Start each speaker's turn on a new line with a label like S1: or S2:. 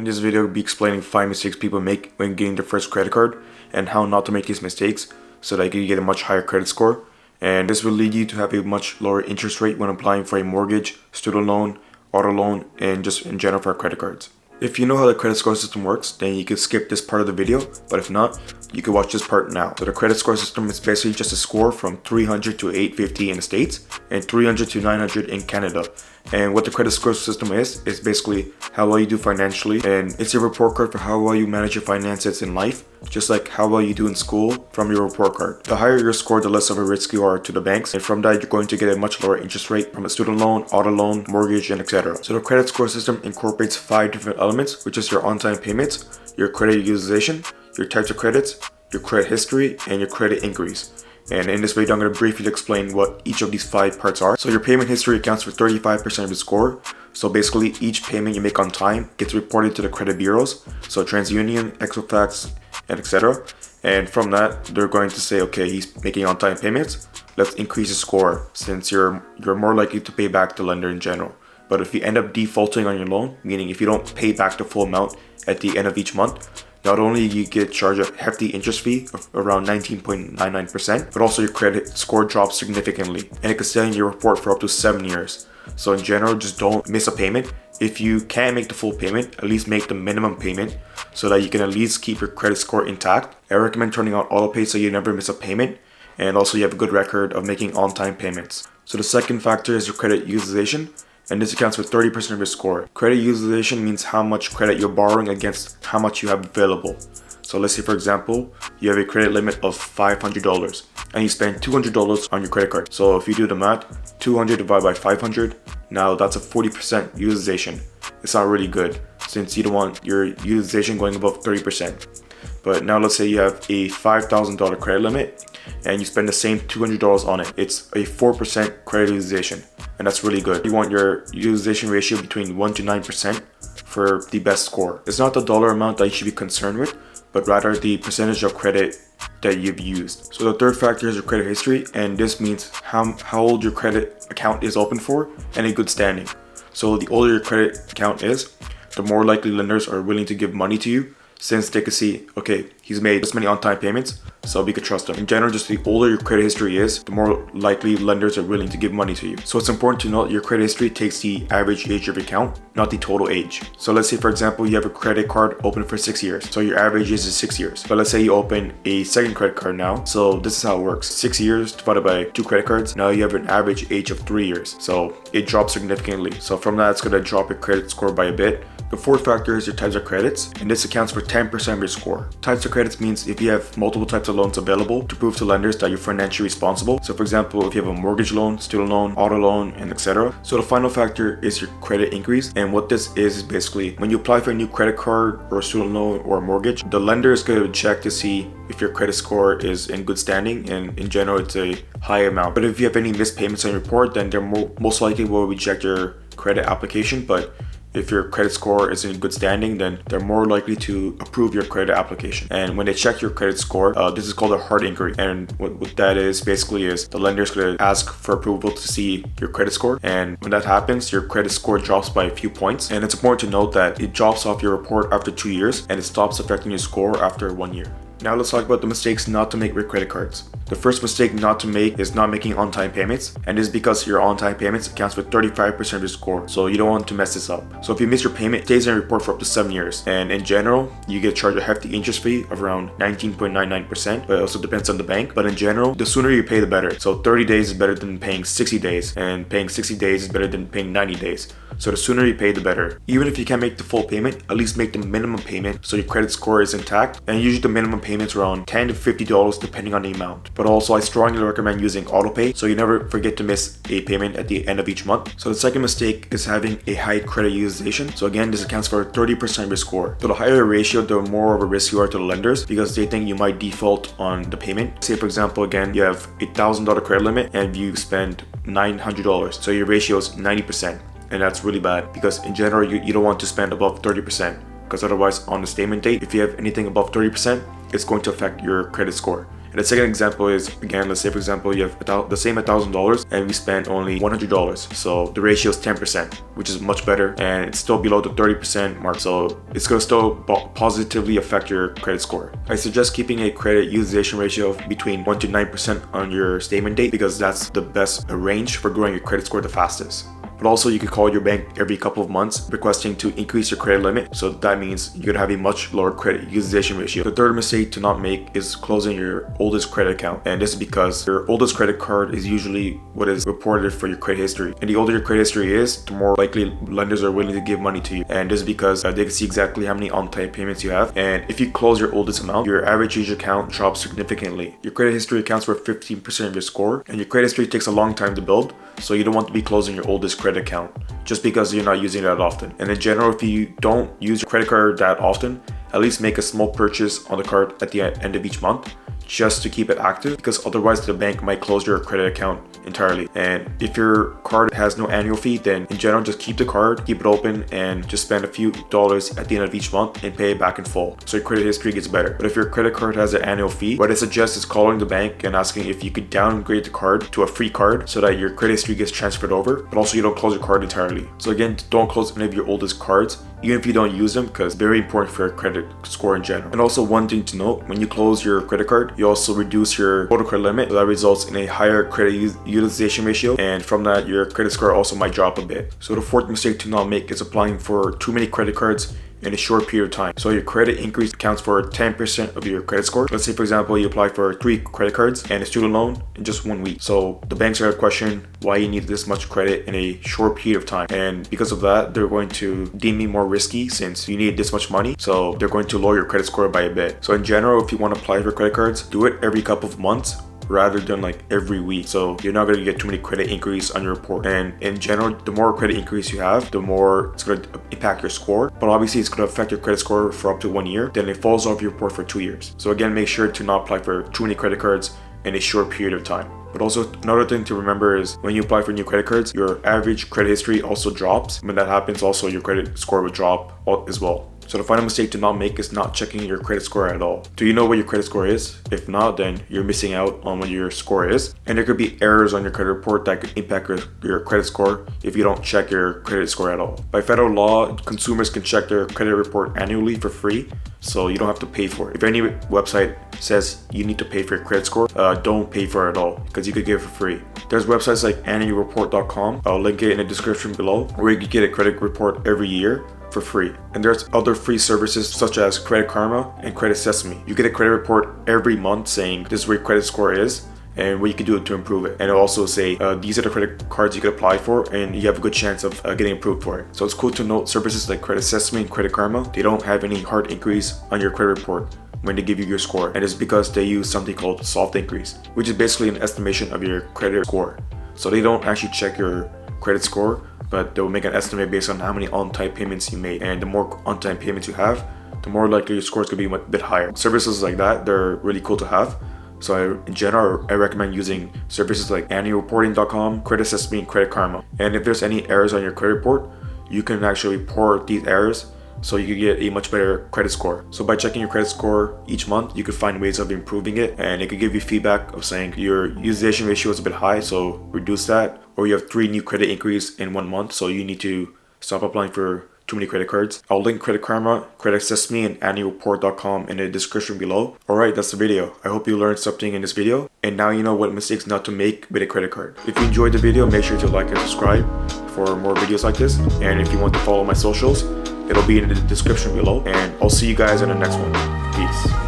S1: In this video, I'll be explaining 5 mistakes people make when getting their first credit card and how not to make these mistakes so that you can get a much higher credit score. And this will lead you to have a much lower interest rate when applying for a mortgage, student loan, auto loan, and just in general for credit cards. If you know how the credit score system works, then you can skip this part of the video, but if not, you can watch this part now. So the credit score system is basically just a score from 300 to 850 in the States and 300 to 900 in Canada. And what the credit score system is basically how well you do financially, and it's a report card for how well you manage your finances in life, just like how well you do in school from your report card. The higher your score, the less of a risk you are to the banks, and from that you're going to get a much lower interest rate from a student loan, auto loan, mortgage, and etc. So the credit score system incorporates 5 different elements, which is your on-time payments, your credit utilization, your types of credits, your credit history, and your credit inquiries. And in this video, I'm going to briefly explain what each of these 5 parts are. So your payment history accounts for 35% of the score. So basically, each payment you make on time gets reported to the credit bureaus, so TransUnion, Equifax, and etc. And from that, they're going to say, okay, he's making on-time payments. Let's increase the score since you're more likely to pay back the lender in general. But if you end up defaulting on your loan, meaning if you don't pay back the full amount at the end of each month, not only you get charged a hefty interest fee of around 19.99%, but also your credit score drops significantly, and it can stay in your report for up to 7 years. So in general, just don't miss a payment. If you can't make the full payment, at least make the minimum payment so that you can at least keep your credit score intact. I recommend turning on autopay so you never miss a payment, and also you have a good record of making on-time payments. So the second factor is your credit utilization, and this accounts for 30% of your score. Credit utilization means how much credit you're borrowing against how much you have available. So let's say, for example, you have a credit limit of $500 and you spend $200 on your credit card. So if you do the math, 200 divided by 500, now that's a 40% utilization. It's not really good since you don't want your utilization going above 30%. But now let's say you have a $5,000 credit limit and you spend the same $200 on it. It's a 4% credit utilization, and that's really good. You want your utilization ratio between 1 to 9% for the best score. It's not the dollar amount that you should be concerned with, but rather the percentage of credit that you've used. So the third factor is your credit history, and this means how old your credit account is open for and in good standing. So the older your credit account is, the more likely lenders are willing to give money to you, since they could see, okay, he's made this many on-time payments, so we could trust him. In general, just the older your credit history is, the more likely lenders are willing to give money to you. So it's important to note your credit history takes the average age of your account, not the total age. So let's say, for example, you have a credit card open for 6 years. So your average age is 6 years. But let's say you open a second credit card now. So this is how it works. 6 years divided by 2 credit cards. Now you have an average age of 3 years. So it drops significantly. So from that, it's going to drop your credit score by a bit. The fourth factor is your types of credits, and this accounts for 10% of your score. Types of credits means if you have multiple types of loans available to prove to lenders that you're financially responsible. So for example, if you have a mortgage loan, student loan, auto loan, and etc. So the final factor is your credit increase, and what this is basically when you apply for a new credit card or a student loan or a mortgage, the lender is going to check to see if your credit score is in good standing, and in general it's a high amount. But if you have any missed payments on your report, then they're most likely will reject your credit application. But if your credit score is in good standing, then they're more likely to approve your credit application. And when they check your credit score, this is called a hard inquiry. And what that is basically is the lender is going to ask for approval to see your credit score. And when that happens, your credit score drops by a few points. And it's important to note that it drops off your report after 2 years and it stops affecting your score after 1 year. Now let's talk about the mistakes not to make with credit cards. The first mistake not to make is not making on-time payments, and this is because your on-time payments accounts for 35% of your score, so you don't want to mess this up. So if you miss your payment, it stays in your report for up to 7 years, and in general, you get charged a hefty interest fee of around 19.99%, but it also depends on the bank. But in general, the sooner you pay, the better. So 30 days is better than paying 60 days, and paying 60 days is better than paying 90 days. So the sooner you pay, the better. Even if you can't make the full payment, at least make the minimum payment so your credit score is intact. And usually the minimum payment's around $10 to $50 depending on the amount. But also I strongly recommend using autopay so you never forget to miss a payment at the end of each month. So the second mistake is having a high credit utilization. So again, this accounts for 30% of your score. So the higher your ratio, the more of a risk you are to the lenders because they think you might default on the payment. Say for example, again, you have a $1,000 credit limit and you spend $900. So your ratio is 90%. And that's really bad because in general, you don't want to spend above 30% because otherwise on the statement date, if you have anything above 30%, it's going to affect your credit score. And the second example is, again, let's say for example you have the same $1,000 and we spent only $100. So the ratio is 10%, which is much better, and it's still below the 30% mark. So it's going to still positively affect your credit score. I suggest keeping a credit utilization ratio of between 1 to 9% on your statement date, because that's the best range for growing your credit score the fastest. But also you could call your bank every couple of months requesting to increase your credit limit. So that means you're gonna have a much lower credit utilization ratio. The third mistake to not make is closing your oldest credit account. And this is because your oldest credit card is usually what is reported for your credit history. And the older your credit history is, the more likely lenders are willing to give money to you. And this is because they can see exactly how many on-time payments you have. And if you close your oldest amount, your average age account drops significantly. Your credit history accounts for 15% of your score, and your credit history takes a long time to build. So you don't want to be closing your oldest credit account just because you're not using it that often. And in general, if you don't use your credit card that often, at least make a small purchase on the card at the end of each month just to keep it active, because otherwise the bank might close your credit account entirely. And if your card has no annual fee, then in general just keep the card, keep it open, and just spend a few dollars at the end of each month and pay it back in full, so your credit history gets better. But if your credit card has an annual fee, what I suggest is calling the bank and asking if you could downgrade the card to a free card so that your credit history gets transferred over, but also you don't close your card entirely. So again, don't close any of your oldest cards, even if you don't use them, because very important for your credit score in general. And also one thing to note, when you close your credit card, you also reduce your total credit limit. So that results in a higher credit utilization ratio, and from that your credit score also might drop a bit. So the fourth mistake to not make is applying for too many credit cards in a short period of time. So your credit increase accounts for 10% of your credit score. Let's say for example you apply for 3 credit cards and a student loan in just 1 week. So the banks are going to question why you need this much credit in a short period of time, and because of that they're going to deem me more risky since you need this much money. So they're going to lower your credit score by a bit. So in general, if you want to apply for credit cards, do it every couple of months rather than like every week. So you're not going to get too many credit increase on your report. And in general, the more credit increase you have, the more it's going to impact your score. But obviously it's going to affect your credit score for up to 1 year. Then it falls off your report for 2 years. So again, make sure to not apply for too many credit cards in a short period of time. But also another thing to remember is when you apply for new credit cards, your average credit history also drops. When that happens, also your credit score will drop as well. So the final mistake to not make is not checking your credit score at all. Do you know what your credit score is? If not, then you're missing out on what your score is. And there could be errors on your credit report that could impact your credit score if you don't check your credit score at all. By federal law, consumers can check their credit report annually for free, so you don't have to pay for it. If any website says you need to pay for your credit score, don't pay for it at all, because you could get it for free. There's websites like annualreport.com, I'll link it in the description below, where you can get a credit report every year for free. And there's other free services such as Credit Karma and Credit Sesame. You get a credit report every month saying this is where your credit score is and what you can do to improve it. And it'll also say these are the credit cards you could apply for, and you have a good chance of getting approved for it. So it's cool to note services like Credit Sesame and Credit Karma, they don't have any hard increase on your credit report when they give you your score. And it's because they use something called soft increase, which is basically an estimation of your credit score. So they don't actually check your credit score, but they'll make an estimate based on how many on-time payments you made. And the more on-time payments you have, the more likely your score is going to be a bit higher. Services like that, they're really cool to have. So in general, I recommend using services like annualreporting.com, Credit Sesame, and Credit Karma. And if there's any errors on your credit report, you can actually report these errors so you can get a much better credit score. So by checking your credit score each month, you can find ways of improving it, and it could give you feedback of saying your utilization ratio is a bit high, so reduce that. Or you have 3 new credit increase in 1 month, so you need to stop applying for too many credit cards. I'll link Credit Karma, Credit Sesame, and annualreport.com in the description below. Alright, that's the video. I hope you learned something in this video, and now you know what mistakes not to make with a credit card. If you enjoyed the video, make sure to like and subscribe for more videos like this. And if you want to follow my socials, it'll be in the description below. And I'll see you guys in the next one. Peace.